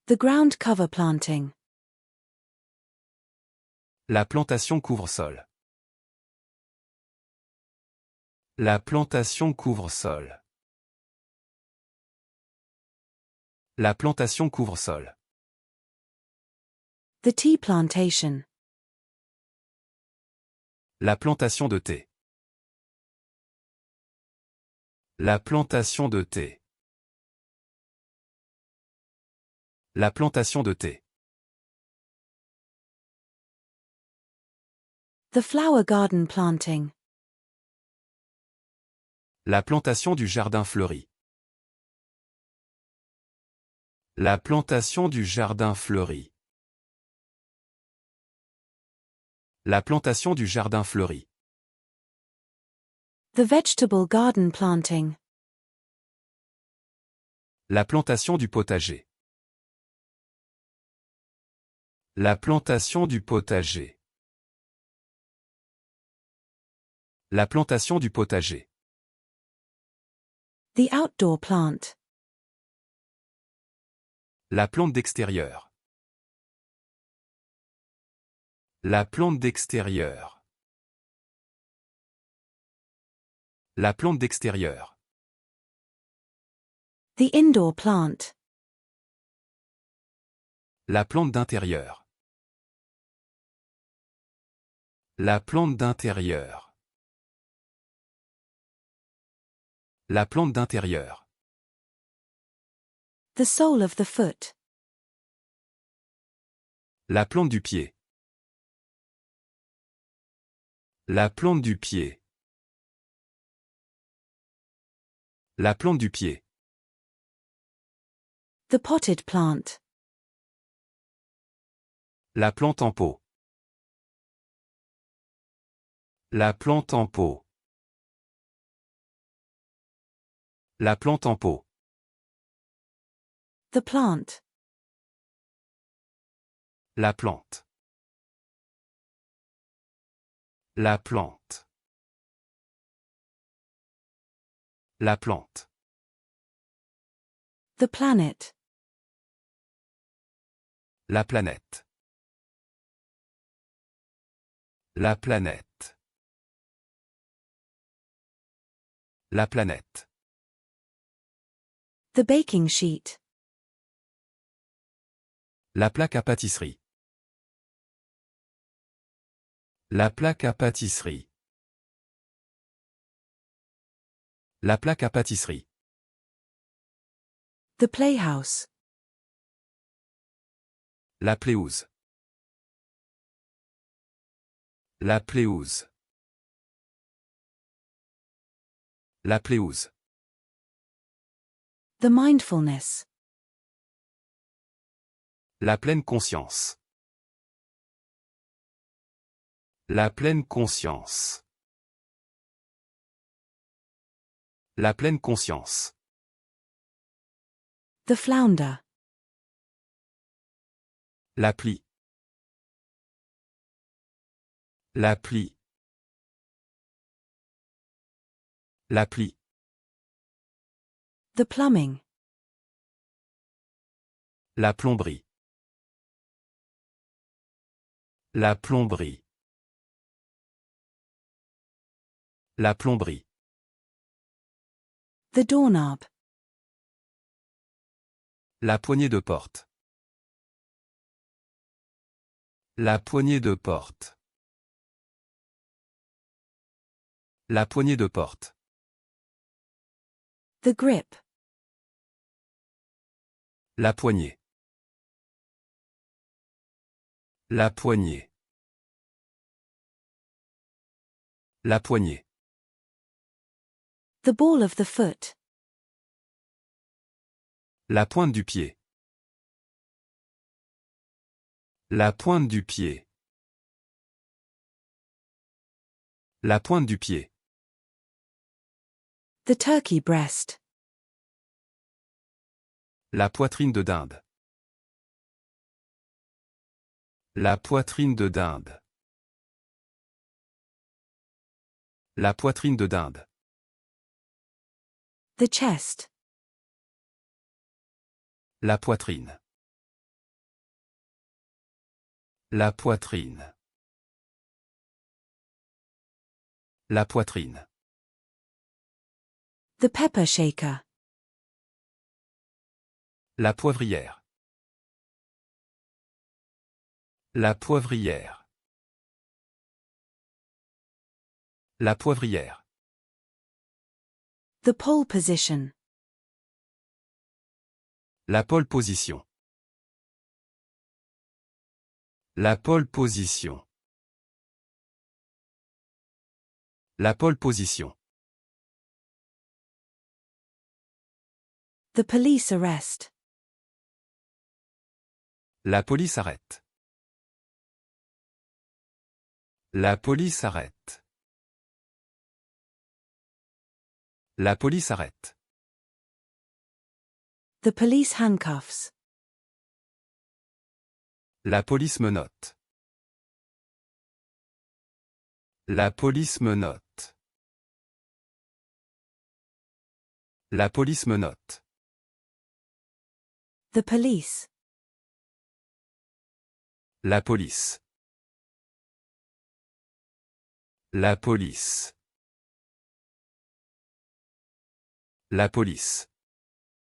The ground cover planting. La plantation couvre-sol. La plantation couvre-sol. La plantation couvre-sol. The tea plantation. La plantation de thé. La plantation de thé. La plantation de thé. The flower garden planting. La plantation du jardin fleuri. La plantation du jardin fleuri. La plantation du jardin fleuri. The vegetable garden planting. La plantation du potager. La plantation du potager. La plantation du potager. The outdoor plant. La plante d'extérieur. La plante d'extérieur. La plante d'extérieur. The indoor plant. La plante d'intérieur. La plante d'intérieur. La plante d'intérieur. The sole of the foot. La plante du pied. La plante du pied. La plante du pied. The potted plant. La plante en pot. La plante en pot. La plante en pot. The plant. La plante. La plante. La plante. The planet. La planète. La planète. La planète. The baking sheet. La plaque à pâtisserie. La plaque à pâtisserie. La plaque à pâtisserie. The playhouse. La pelouse. La pelouse. La pelouse. The mindfulness. La pleine conscience. La pleine conscience. La pleine conscience. The flounder. La plie. La plie. La plie. The plumbing. La plomberie. La plomberie. La plomberie. The doorknob. La poignée de porte. La poignée de porte. La poignée de porte. The grip. La poignée. La poignée. La poignée. The ball of the foot. La pointe du pied. La pointe du pied. La pointe du pied. The turkey breast. La poitrine de dinde. La poitrine de dinde. La poitrine de dinde. The chest. La poitrine. La poitrine. La poitrine. The pepper shaker. La poivrière. La poivrière. La poivrière. The pole position. La pole position. La pole position. La pole position. The police arrest. La police arrête. La police arrête. La police arrête. The police handcuffs. La police menotte. La police menotte. La police menotte. The police. La police. La police. La police.